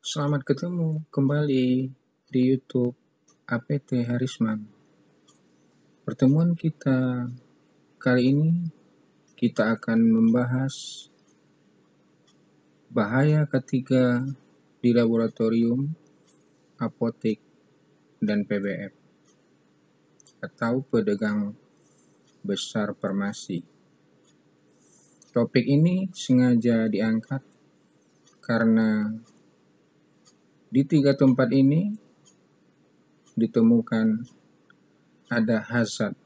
Selamat ketemu kembali di YouTube APT Harisman. Pertemuan kita kali ini kita akan membahas bahaya ketiga di laboratorium, apotek, dan PBF atau pedagang besar farmasi. Topik ini sengaja diangkat karena di 3 tempat ini ditemukan ada hazard.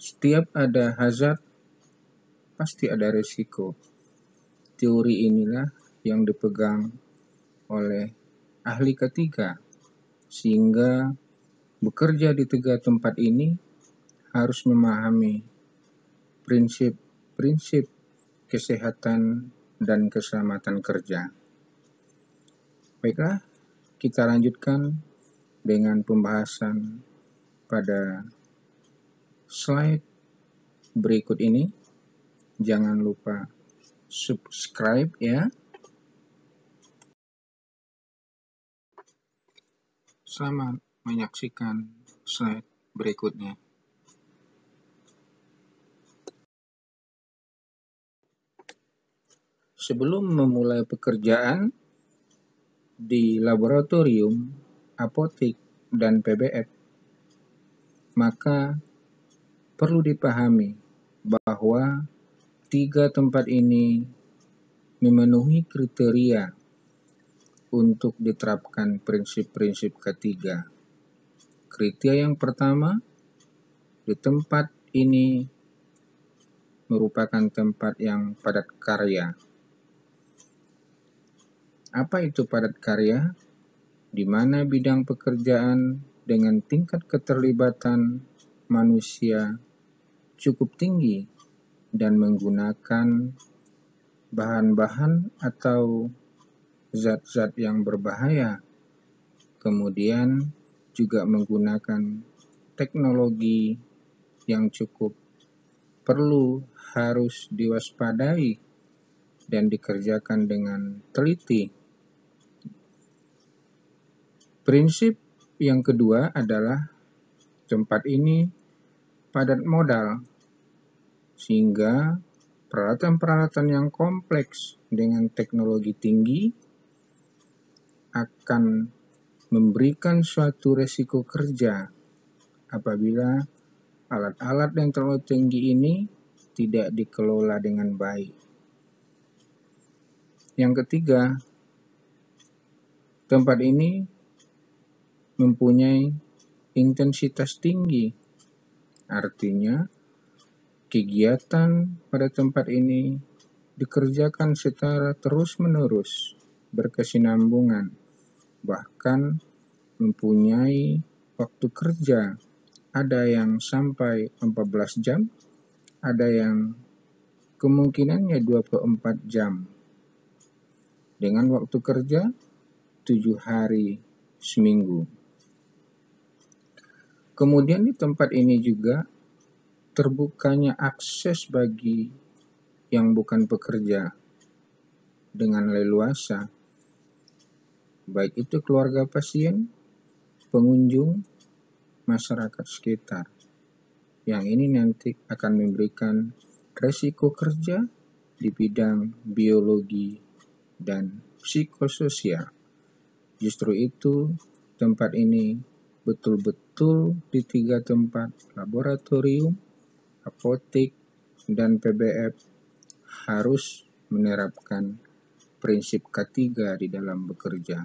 Setiap ada hazard, pasti ada risiko. Teori inilah yang dipegang oleh ahli ketiga, sehingga bekerja di 3 tempat ini harus memahami prinsip-prinsip kesehatan dan keselamatan kerja. Baiklah, kita lanjutkan dengan pembahasan pada slide berikut ini. Jangan lupa subscribe ya. Selamat menyaksikan slide berikutnya. Sebelum memulai pekerjaan di laboratorium, apotek, dan PBF, maka perlu dipahami bahwa 3 tempat ini memenuhi kriteria untuk diterapkan prinsip-prinsip ketiga. Kriteria yang pertama, di tempat ini merupakan tempat yang padat karya. Apa itu padat karya? Di mana bidang pekerjaan dengan tingkat keterlibatan manusia cukup tinggi dan menggunakan bahan-bahan atau zat-zat yang berbahaya, kemudian juga menggunakan teknologi yang cukup perlu harus diwaspadai dan dikerjakan dengan teliti. Prinsip yang kedua adalah tempat ini padat modal, sehingga peralatan-peralatan yang kompleks dengan teknologi tinggi akan memberikan suatu resiko kerja apabila alat-alat yang terlalu tinggi ini tidak dikelola dengan baik. Yang ketiga, tempat ini mempunyai intensitas tinggi, artinya kegiatan pada tempat ini dikerjakan secara terus-menerus, berkesinambungan, bahkan mempunyai waktu kerja. Ada yang sampai 14 jam, ada yang kemungkinannya 24 jam. Dengan waktu kerja 7 hari seminggu. Kemudian di tempat ini juga terbukanya akses bagi yang bukan pekerja dengan leluasa, baik itu keluarga pasien, pengunjung, masyarakat sekitar. Yang ini nanti akan memberikan resiko kerja di bidang biologi dan psikososial. Justru itu tempat ini betul-betul di 3 tempat, laboratorium, apotek, dan PBF harus menerapkan prinsip ketiga di dalam bekerja.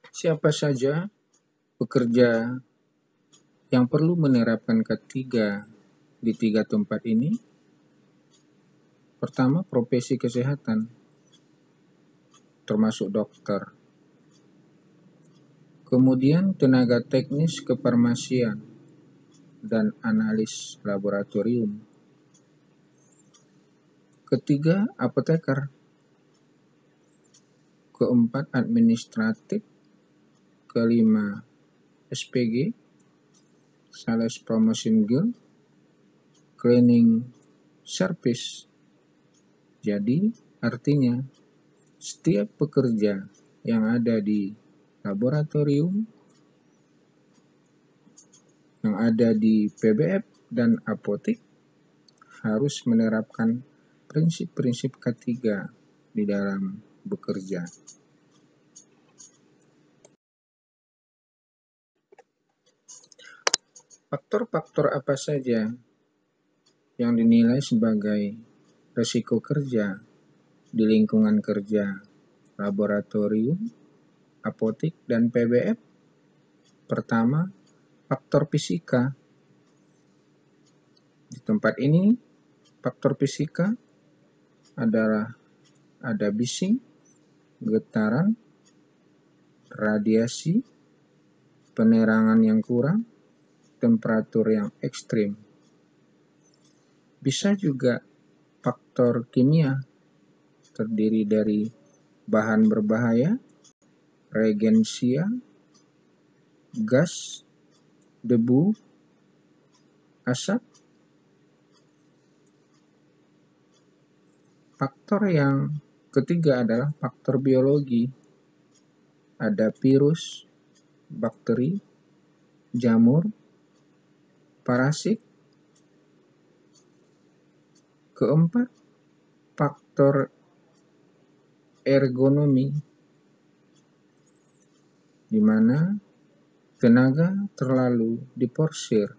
Siapa saja pekerja yang perlu menerapkan ketiga di 3 tempat ini? Pertama, profesi kesehatan, termasuk dokter. Kemudian tenaga teknis kefarmasian dan analis laboratorium. Ketiga, apoteker. Keempat, administratif. Kelima, SPG, Sales Promotion Guild, Cleaning service. Jadi artinya setiap pekerja yang ada di laboratorium, yang ada di PBF dan apotek harus menerapkan prinsip-prinsip ketiga di dalam bekerja. Faktor-faktor apa saja yang dinilai sebagai risiko kerja di lingkungan kerja laboratorium, apotek, dan PBF? Pertama, faktor fisika. Di tempat ini, faktor fisika adalah ada bising, getaran, radiasi, penerangan yang kurang, temperatur yang ekstrim. Bisa juga faktor kimia, terdiri dari bahan berbahaya, reagensia, gas, debu, asap. Faktor yang ketiga adalah faktor biologi. Ada virus, bakteri, jamur, parasit. Keempat, faktor ergonomi, di mana tenaga terlalu diporsir,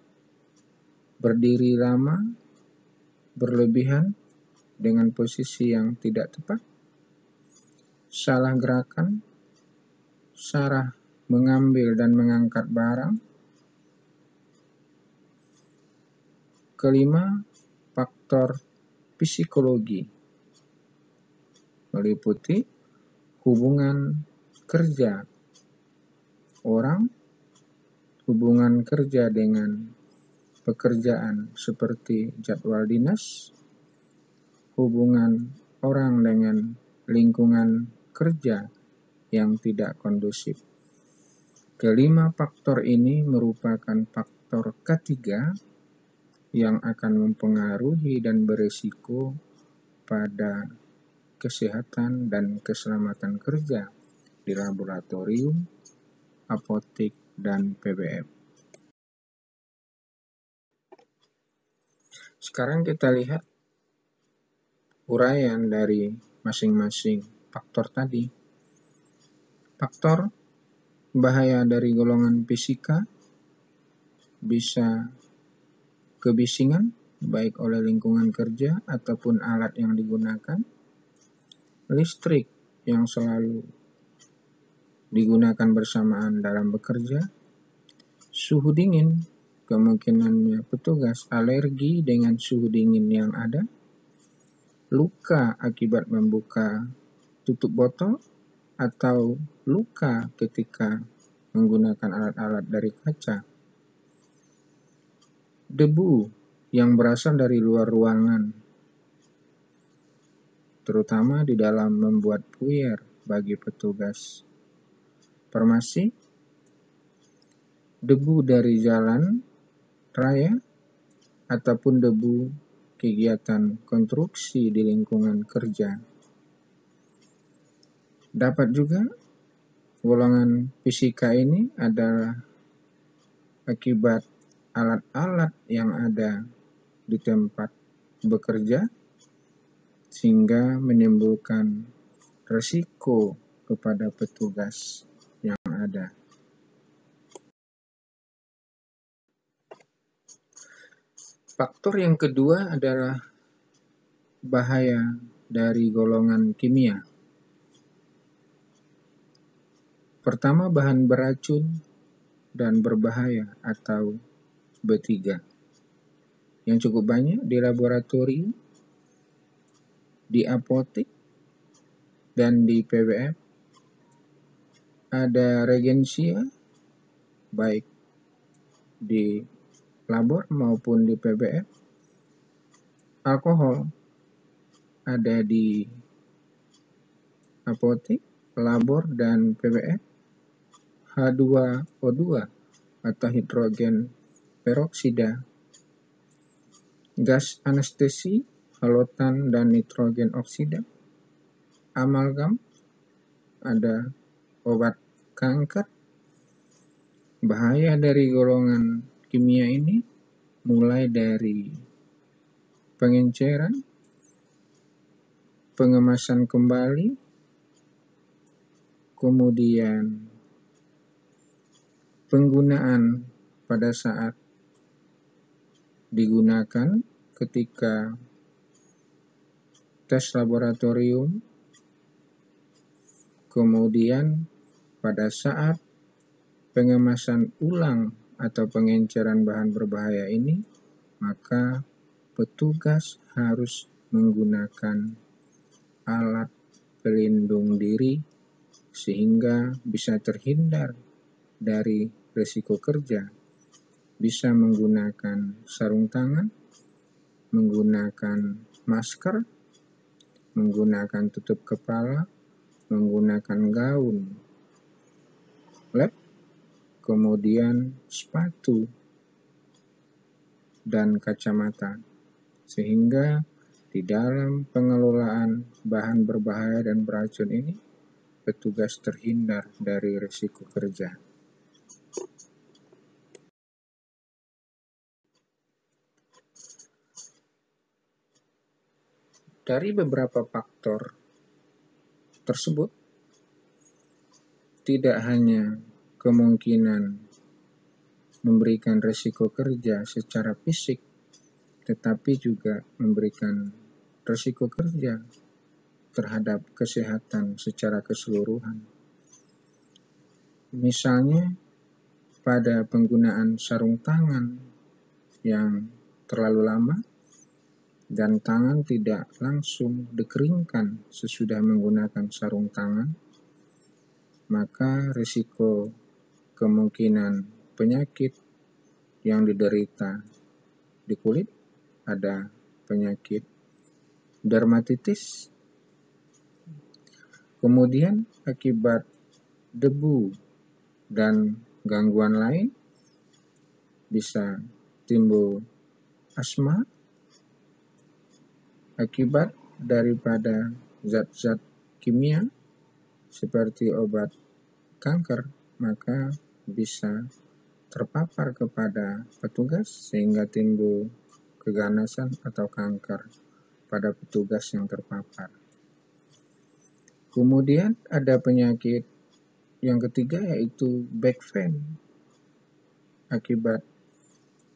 berdiri lama, berlebihan dengan posisi yang tidak tepat, salah gerakan, salah mengambil dan mengangkat barang. Kelima, faktor psikologi, meliputi hubungan kerja orang, hubungan kerja dengan pekerjaan seperti jadwal dinas, hubungan orang dengan lingkungan kerja yang tidak kondusif. Kelima faktor ini merupakan faktor ketiga yang akan mempengaruhi dan berisiko pada kesehatan dan keselamatan kerja di laboratorium, apotek, dan PBF. Sekarang kita lihat uraian dari masing-masing faktor tadi. Faktor bahaya dari golongan fisika bisa kebisingan, baik oleh lingkungan kerja ataupun alat yang digunakan, listrik yang selalu digunakan bersamaan dalam bekerja, suhu dingin, kemungkinannya petugas alergi dengan suhu dingin yang ada, luka akibat membuka tutup botol, atau luka ketika menggunakan alat-alat dari kaca. Debu yang berasal dari luar ruangan, terutama di dalam membuat puyer bagi petugas farmasi, debu dari jalan raya, ataupun debu kegiatan konstruksi di lingkungan kerja. Dapat juga golongan fisika ini adalah akibat alat-alat yang ada di tempat bekerja sehingga menimbulkan risiko kepada petugas yang ada. Faktor yang kedua adalah bahaya dari golongan kimia. Pertama, bahan beracun dan berbahaya atau B3 yang cukup banyak di laboratorium, di apotek, dan di PBF. Ada reagensia baik di labor maupun di PBF. Alkohol ada di apotek, labor, dan PBF. H2O2 atau hidrogen peroksida, gas anestesi halotan dan nitrogen oksida, amalgam, ada obat kanker. Bahaya dari golongan kimia ini mulai dari pengenceran, pengemasan kembali, kemudian penggunaan pada saat digunakan ketika tes laboratorium, kemudian pada saat pengemasan ulang atau pengenceran bahan berbahaya ini, maka petugas harus menggunakan alat pelindung diri sehingga bisa terhindar dari risiko kerja. Bisa menggunakan sarung tangan, menggunakan masker, menggunakan tutup kepala, menggunakan gaun lab, kemudian sepatu dan kacamata, sehingga di dalam pengelolaan bahan berbahaya dan beracun ini, petugas terhindar dari risiko kerja. Dari beberapa faktor tersebut, tidak hanya kemungkinan memberikan risiko kerja secara fisik, tetapi juga memberikan risiko kerja terhadap kesehatan secara keseluruhan. Misalnya, pada penggunaan sarung tangan yang terlalu lama dan tangan tidak langsung dikeringkan sesudah menggunakan sarung tangan, maka risiko kemungkinan penyakit yang diderita di kulit ada penyakit dermatitis, kemudian akibat debu dan gangguan lain bisa timbul asma akibat daripada zat-zat kimia seperti obat kanker, maka bisa terpapar kepada petugas sehingga timbul keganasan atau kanker pada petugas yang terpapar. Kemudian ada penyakit yang ketiga, yaitu back pain akibat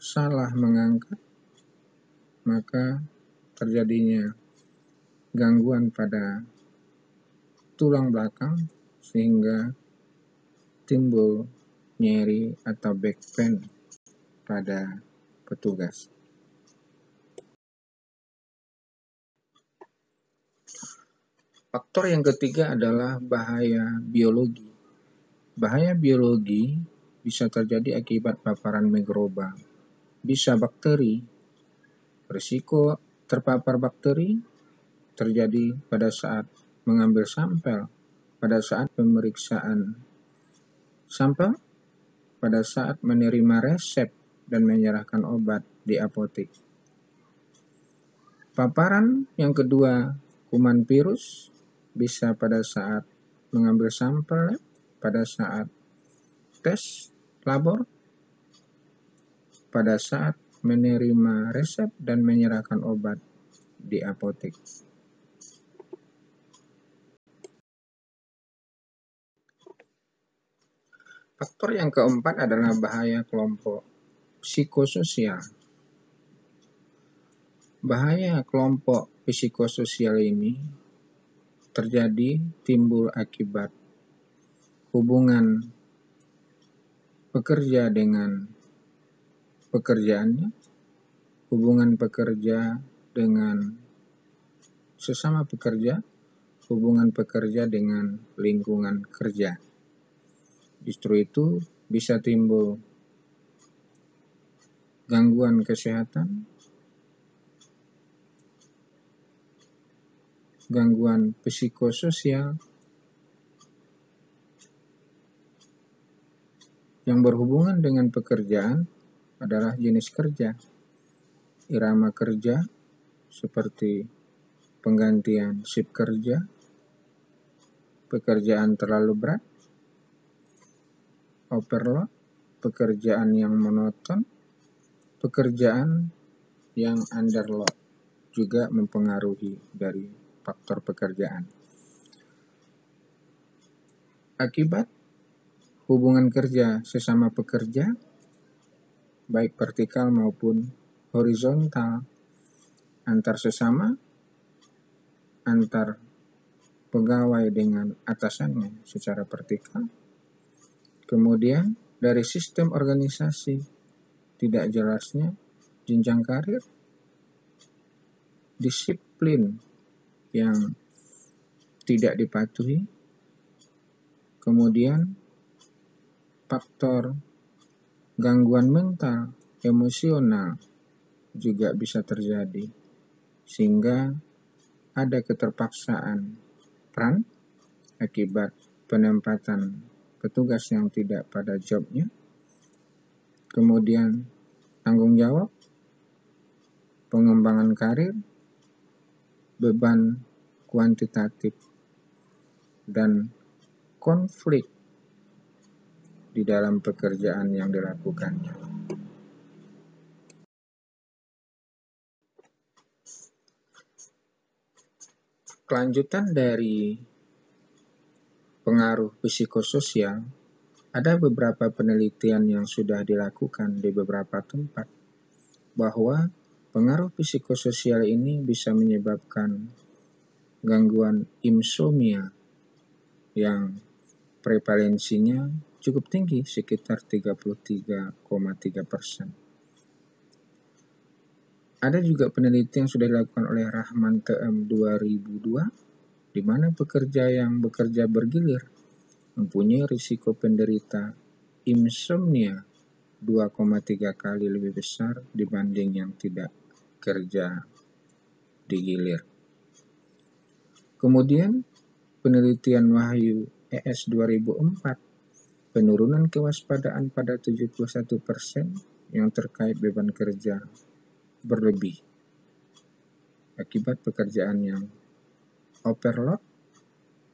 salah mengangkat, maka terjadinya gangguan pada tulang belakang sehingga timbul nyeri atau back pain pada petugas. Faktor yang ketiga adalah bahaya biologi. Bahaya biologi bisa terjadi akibat paparan mikroba, bisa bakteri. Risiko terpapar bakteri terjadi pada saat mengambil sampel, pada saat pemeriksaan sampel, pada saat menerima resep dan menyerahkan obat di apotek. Paparan yang kedua, kuman virus, bisa pada saat mengambil sampel, pada saat tes labor, pada saat menerima resep dan menyerahkan obat di apotek. Faktor yang keempat adalah bahaya kelompok psikososial. Bahaya kelompok psikososial ini terjadi timbul akibat hubungan pekerja dengan pekerjaannya, hubungan pekerja dengan sesama pekerja, hubungan pekerja dengan lingkungan kerja. Justru itu bisa timbul gangguan kesehatan, gangguan psikososial yang berhubungan dengan pekerjaan adalah jenis kerja, irama kerja, seperti penggantian shift kerja, pekerjaan terlalu berat, overload, pekerjaan yang monoton, pekerjaan yang underload juga mempengaruhi dari faktor pekerjaan. Akibat hubungan kerja sesama pekerja, baik vertikal maupun horizontal, antar sesama, antar pegawai dengan atasannya secara vertikal. Kemudian dari sistem organisasi, tidak jelasnya jenjang karir, disiplin yang tidak dipatuhi, kemudian faktor gangguan mental, emosional juga bisa terjadi, sehingga ada keterpaksaan peran akibat penempatan petugas yang tidak pada jobnya, kemudian tanggung jawab, pengembangan karir, beban kuantitatif, dan konflik di dalam pekerjaan yang dilakukannya. Kelanjutan dari pengaruh psikososial, ada beberapa penelitian yang sudah dilakukan di beberapa tempat bahwa pengaruh psikososial ini bisa menyebabkan gangguan insomnia yang prevalensinya cukup tinggi, sekitar 33,3%. Ada juga penelitian yang sudah dilakukan oleh Rahman TM 2002, di mana pekerja yang bekerja bergilir mempunyai risiko penderita insomnia 2,3 kali lebih besar dibanding yang tidak kerja di gilir. Kemudian penelitian Wahyu ES 2004, penurunan kewaspadaan pada 71% yang terkait beban kerja berlebih akibat pekerjaan yang overload,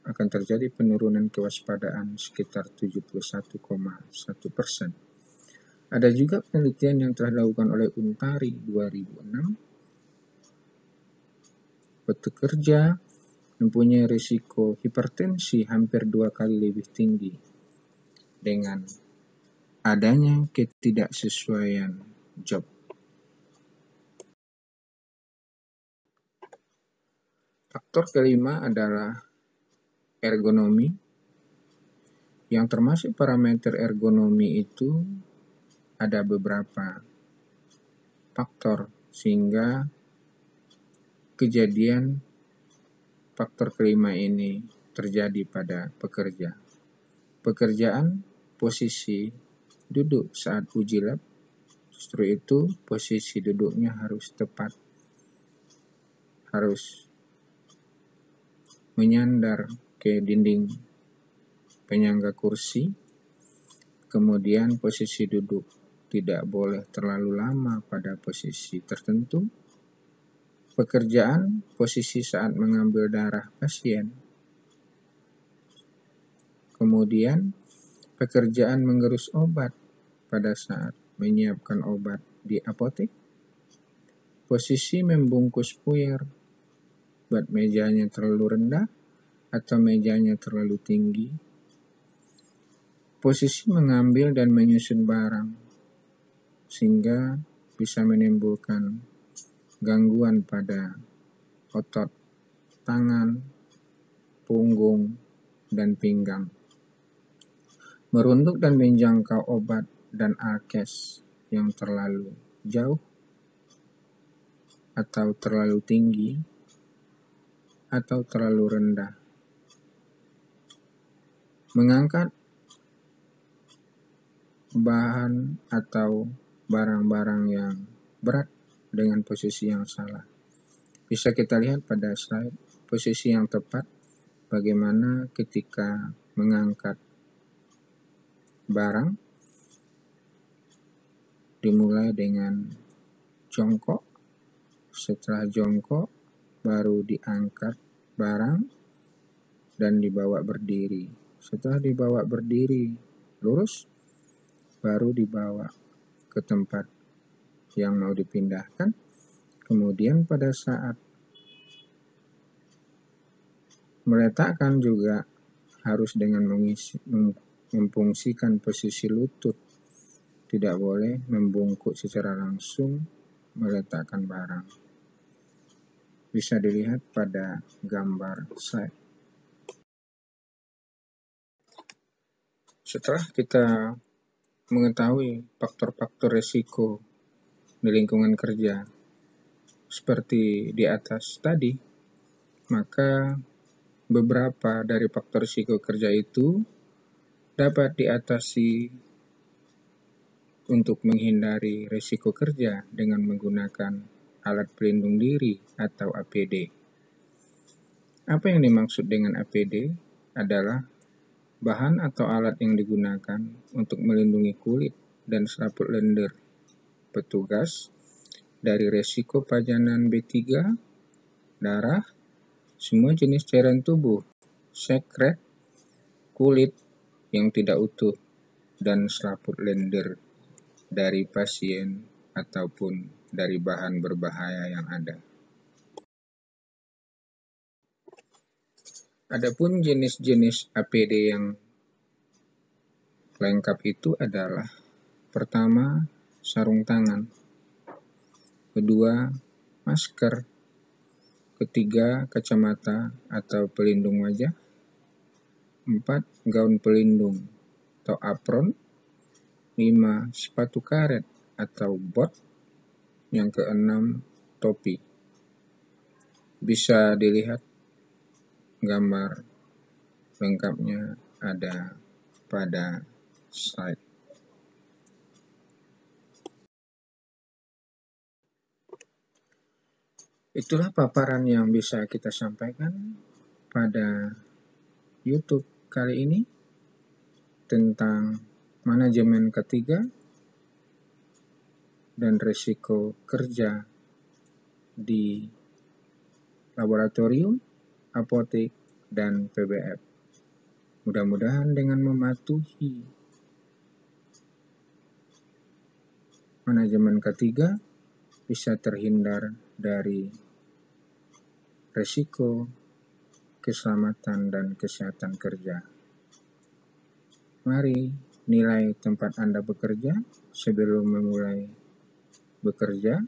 akan terjadi penurunan kewaspadaan sekitar 71,1%. Ada juga penelitian yang telah dilakukan oleh Untari 2006, pekerja mempunyai risiko hipertensi hampir 2 kali lebih tinggi dengan adanya ketidaksesuaian job. Faktor kelima adalah ergonomi, yang termasuk parameter ergonomi itu ada beberapa faktor sehingga kejadian faktor kelima ini terjadi pada pekerja. Pekerjaan, posisi duduk saat uji lab, justru itu posisi duduknya harus tepat, harus menyandar ke dinding penyangga kursi, kemudian posisi duduk tidak boleh terlalu lama pada posisi tertentu. Pekerjaan, posisi saat mengambil darah pasien. Kemudian pekerjaan mengerus obat pada saat menyiapkan obat di apotek. Posisi membungkus puyer, buat mejanya terlalu rendah atau mejanya terlalu tinggi. Posisi mengambil dan menyusun barang, sehingga bisa menimbulkan gangguan pada otot tangan, punggung, dan pinggang. Merunduk dan menjangkau obat dan alkes yang terlalu jauh atau terlalu tinggi atau terlalu rendah. Mengangkat bahan atau barang-barang yang berat dengan posisi yang salah. Bisa kita lihat pada slide posisi yang tepat, bagaimana ketika mengangkat barang dimulai dengan jongkok Setelah jongkok, baru diangkat barang dan dibawa berdiri. Setelah dibawa berdiri lurus, baru dibawa ke tempat yang mau dipindahkan. Kemudian pada saat meletakkan juga harus dengan memfungsikan posisi lutut. Tidak boleh membungkuk secara langsung meletakkan barang. Bisa dilihat pada gambar slide. Setelah kita mengetahui faktor-faktor risiko di lingkungan kerja seperti di atas tadi, maka beberapa dari faktor risiko kerja itu dapat diatasi untuk menghindari risiko kerja dengan menggunakan alat pelindung diri atau APD. Apa yang dimaksud dengan APD adalah bahan atau alat yang digunakan untuk melindungi kulit dan selaput lendir petugas dari risiko pajanan B3, darah, semua jenis cairan tubuh, sekret, kulit yang tidak utuh, dan selaput lendir dari pasien ataupun dari bahan berbahaya yang ada. Adapun jenis-jenis APD yang lengkap itu adalah: pertama, sarung tangan, kedua, masker, ketiga, kacamata atau pelindung wajah, 4, gaun pelindung atau apron, 5, sepatu karet atau bot, yang keenam, topi. Bisa dilihat gambar lengkapnya ada pada slide. Itulah paparan yang bisa kita sampaikan pada YouTube kali ini tentang manajemen ketiga dan risiko kerja di laboratorium, apotek, dan PBF. Mudah-mudahan dengan mematuhi manajemen ketiga bisa terhindar dari risiko keselamatan dan kesehatan kerja. Mari nilai tempat Anda bekerja sebelum memulai bekerja,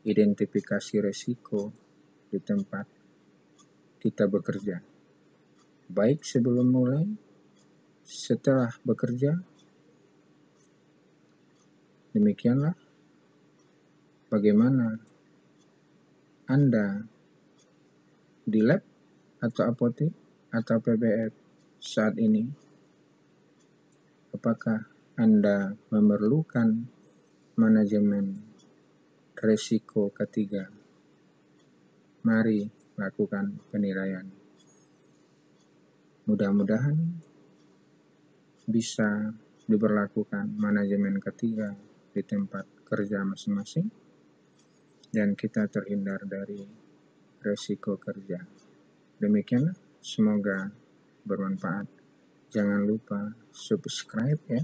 identifikasi risiko di tempat kita bekerja, baik sebelum mulai, setelah bekerja. Demikianlah bagaimana Anda di lab atau apotek atau PBF saat ini. Apakah Anda memerlukan manajemen risiko ketiga? Mari lakukan penilaian. Mudah-mudahan bisa diberlakukan manajemen ketiga di tempat kerja masing-masing dan kita terhindar dari risiko kerja. Demikianlah, semoga bermanfaat. Jangan lupa subscribe ya.